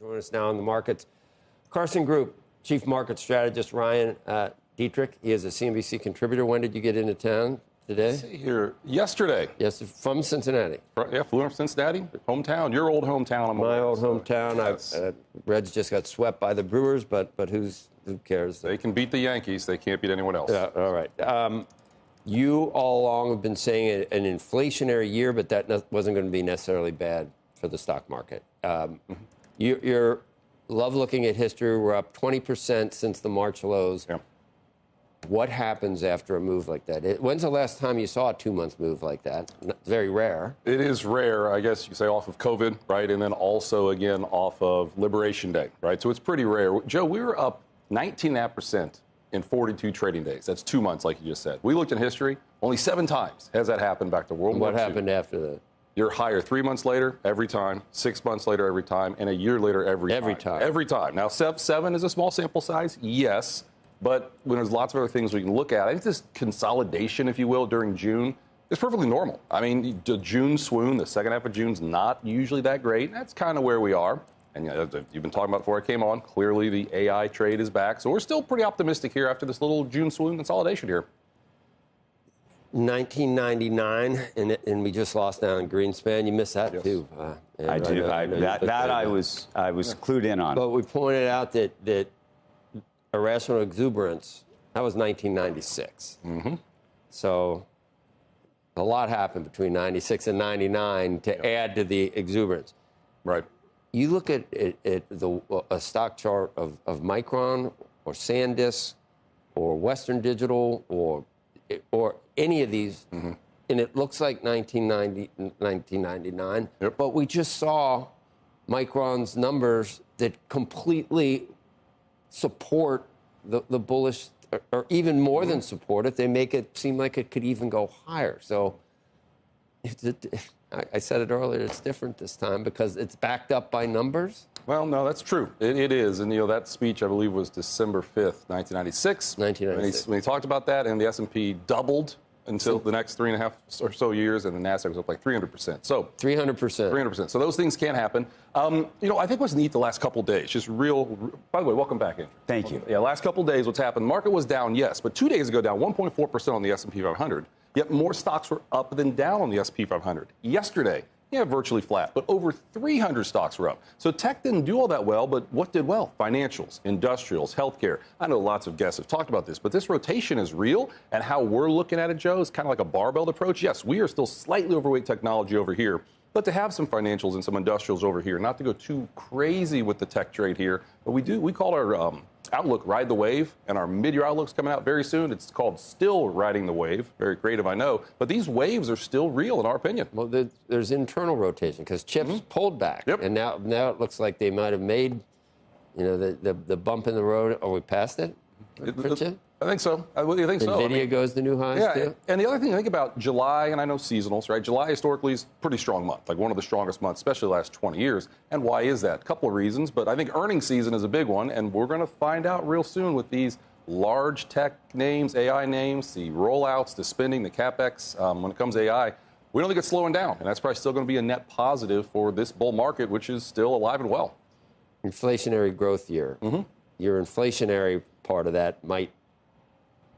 Join us now on the markets. Carson Group Chief Market Strategist Ryan Detrick. He is a CNBC contributor. When did you get into town today? See here yesterday. Yes, from Cincinnati. Yeah, flew in from Cincinnati, hometown. Your old hometown. My old hometown. Yes. Reds just got swept by the Brewers, but who cares? They can beat the Yankees. They can't beat anyone else. Yeah, all right. You all along have been saying an inflationary year, but that wasn't going to be necessarily bad for the stock market. You love looking at history. We're up 20% since the March lows. Yeah. What happens after a move like that? When's the last time you saw a 2-month move like that? Very rare. It is rare, I guess you could say, off of COVID, right? And then also, again, off of Liberation Day, right? So it's pretty rare. Joe, we were up 19.5% in 42 trading days. That's 2 months, like you just said. We looked in history. Only 7 times has that happened back to World War II. What happened after that? You're higher 3 months later, every time, 6 months later, every time, and a year later, every time. Every time. Now, 7 is a small sample size, yes, but when there's lots of other things we can look at, I think this consolidation, if you will, during June is perfectly normal. I mean, the June swoon, the second half of June's not usually that great. That's kind of where we are. And you've been talking about before I came on, clearly the AI trade is back. So we're still pretty optimistic here after this little June swoon consolidation here. 1999, and we just lost down in Greenspan. You missed that, too. I do. I was clued in on. But we pointed out that irrational exuberance, that was 1996. Mm-hmm. So a lot happened between 96 and 99 to add to the exuberance. Right. You look at a stock chart of Micron or SanDisk or Western Digital or any of these, and it looks like 1999, but we just saw Micron's numbers that completely support the bullish, or even more than support it. They make it seem like it could even go higher. So I said it earlier, it's different this time because it's backed up by numbers. Well, no, that's true. It is. And, that speech, I believe, was December 5th, 1996. 1996. When he talked about that, and the S&P doubled until the next 3.5 or so years, and the NASDAQ was up like 300%. So 300%. 300%. So those things can happen. I think what's neat the last couple of days, just by the way, welcome back, Andrew. Thank you. Yeah, last couple of days, what's happened, the market was down, yes, but 2 days ago, down 1.4% on the S&P 500, yet more stocks were up than down on the S&P 500. Yesterday, virtually flat, but over 300 stocks were up. So tech didn't do all that well, but what did well? Financials, industrials, healthcare. I know lots of guests have talked about this, but this rotation is real, and how we're looking at it, Joe, is kind of like a barbell approach. Yes, we are still slightly overweight technology over here, but to have some financials and some industrials over here, not to go too crazy with the tech trade here, but we call our outlook Ride the Wave, and our mid-year outlook's coming out very soon. It's called Still Riding the Wave. Very creative, I know, but these waves are still real in our opinion. Well, there's internal rotation because chips pulled back, and now it looks like they might have made, the bump in the road. Are we past it? I think so. I think so. NVIDIA goes to new highs, too? And the other thing I think about July, and I know seasonals, right? July historically is a pretty strong month, like one of the strongest months, especially the last 20 years. And why is that? A couple of reasons, but I think earnings season is a big one, and we're going to find out real soon with these large tech names, AI names, the rollouts, the spending, the CapEx. When it comes to AI, we don't think it's slowing down, and that's probably still going to be a net positive for this bull market, which is still alive and well. Inflationary growth year. Your inflationary part of that might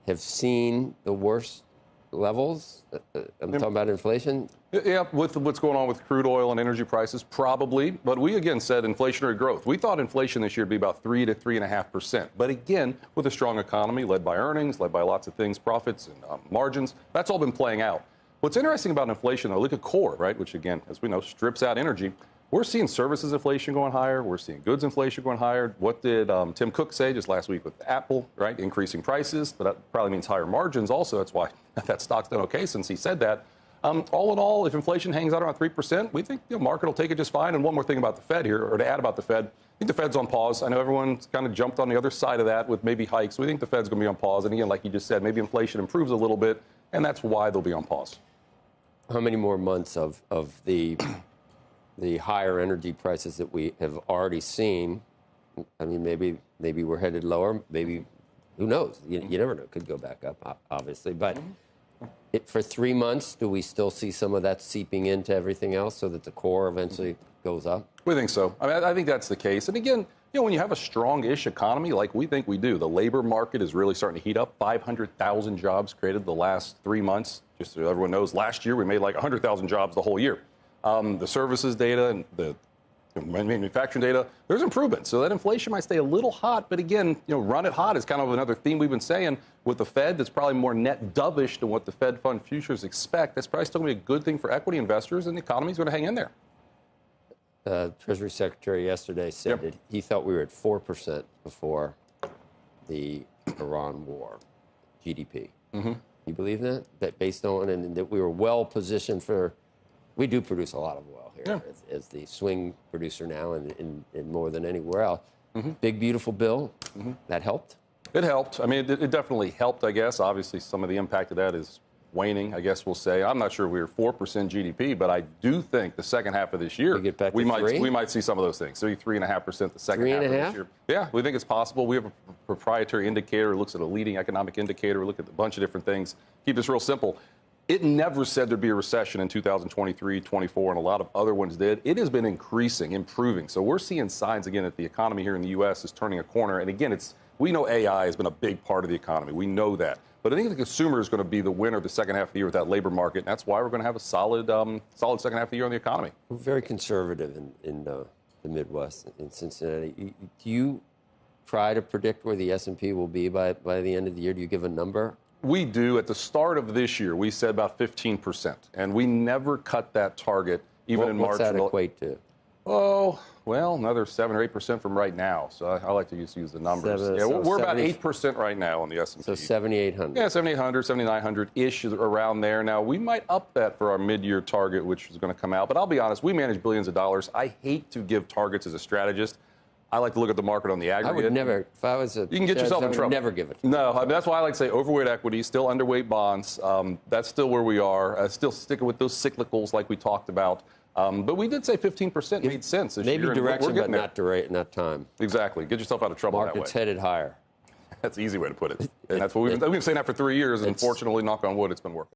have seen the worst levels. I'm talking about inflation. Yeah, with what's going on with crude oil and energy prices, probably. But we, again, said inflationary growth. We thought inflation this year would be about 3 to 3.5%. But again, with a strong economy led by earnings, led by lots of things, profits and margins, that's all been playing out. What's interesting about inflation, though, look at core, right, which, again, as we know, strips out energy. We're seeing services inflation going higher. We're seeing goods inflation going higher. What did Tim Cook say just last week with Apple, right? Increasing prices, but that probably means higher margins also. That's why that stock's done okay since he said that. All in all, if inflation hangs out around 3%, we think the market will take it just fine. And one more thing about the Fed here, or to add about the Fed, I think the Fed's on pause. I know everyone's kind of jumped on the other side of that with maybe hikes. We think the Fed's going to be on pause. And again, like you just said, maybe inflation improves a little bit, and that's why they'll be on pause. How many more months of the higher energy prices that we have already seen? I mean, maybe we're headed lower. Maybe, who knows? You never know. It could go back up, obviously. But For 3 months, do we still see some of that seeping into everything else so that the core eventually goes up? We think so. I mean, I think that's the case. And again, when you have a strong-ish economy like we think we do, the labor market is really starting to heat up. 500,000 jobs created the last 3 months. Just so everyone knows, last year we made like 100,000 jobs the whole year. The services data and the manufacturing data, there's improvement. So that inflation might stay a little hot, but again, run it hot is kind of another theme we've been saying with the Fed. That's probably more net dovish than what the Fed fund futures expect. That's probably still going to be a good thing for equity investors, and the economy's going to hang in there. Treasury Secretary yesterday said that he thought we were at 4% before the Iran war, GDP. You believe that? That based on, and that we were well positioned for, we do produce a lot of oil here as the swing producer now and more than anywhere else. Big, beautiful bill, that helped? It helped. I mean, it definitely helped, I guess. Obviously, some of the impact of that is waning, I guess we'll say. I'm not sure we were 4% GDP, but I do think the second half of this year, we might see some of those things. So 3.5% the second half of this year. Yeah, we think it's possible. We have a proprietary indicator, looks at a leading economic indicator, look at a bunch of different things. Keep this real simple. It never said there'd be a recession in 2023, 24, and a lot of other ones did. It has been increasing, improving. So we're seeing signs again that the economy here in the U.S. is turning a corner. And again, we know AI has been a big part of the economy. We know that. But I think the consumer is going to be the winner of the second half of the year with that labor market. And that's why we're going to have a solid second half of the year on the economy. We're very conservative in the Midwest, in Cincinnati. Do you try to predict where the S&P will be by the end of the year? Do you give a number? We do. At the start of this year, we said about 15%. And we never cut that target, even in March. What's that equate to? Oh, well, another 7 or 8% from right now. So I like to just use the numbers. We're about 8% right now on the S&P. So 7,800. Yeah, 7,800, 7,900-ish around there. Now, we might up that for our mid-year target, which is going to come out. But I'll be honest, we manage billions of dollars. I hate to give targets as a strategist. I like to look at the market on the aggregate. I would never, if I was a... You can get yourself in trouble. Never give it. No, I mean, that's why I like to say overweight equities, still underweight bonds. That's still where we are. Still sticking with those cyclicals like we talked about. But we did say 15% made sense this year. Maybe direction, but not time. Exactly. Get yourself out of trouble that way. Market's headed higher. That's the easy way to put it. And that's what we've been saying that for 3 years. And unfortunately, knock on wood, it's been working.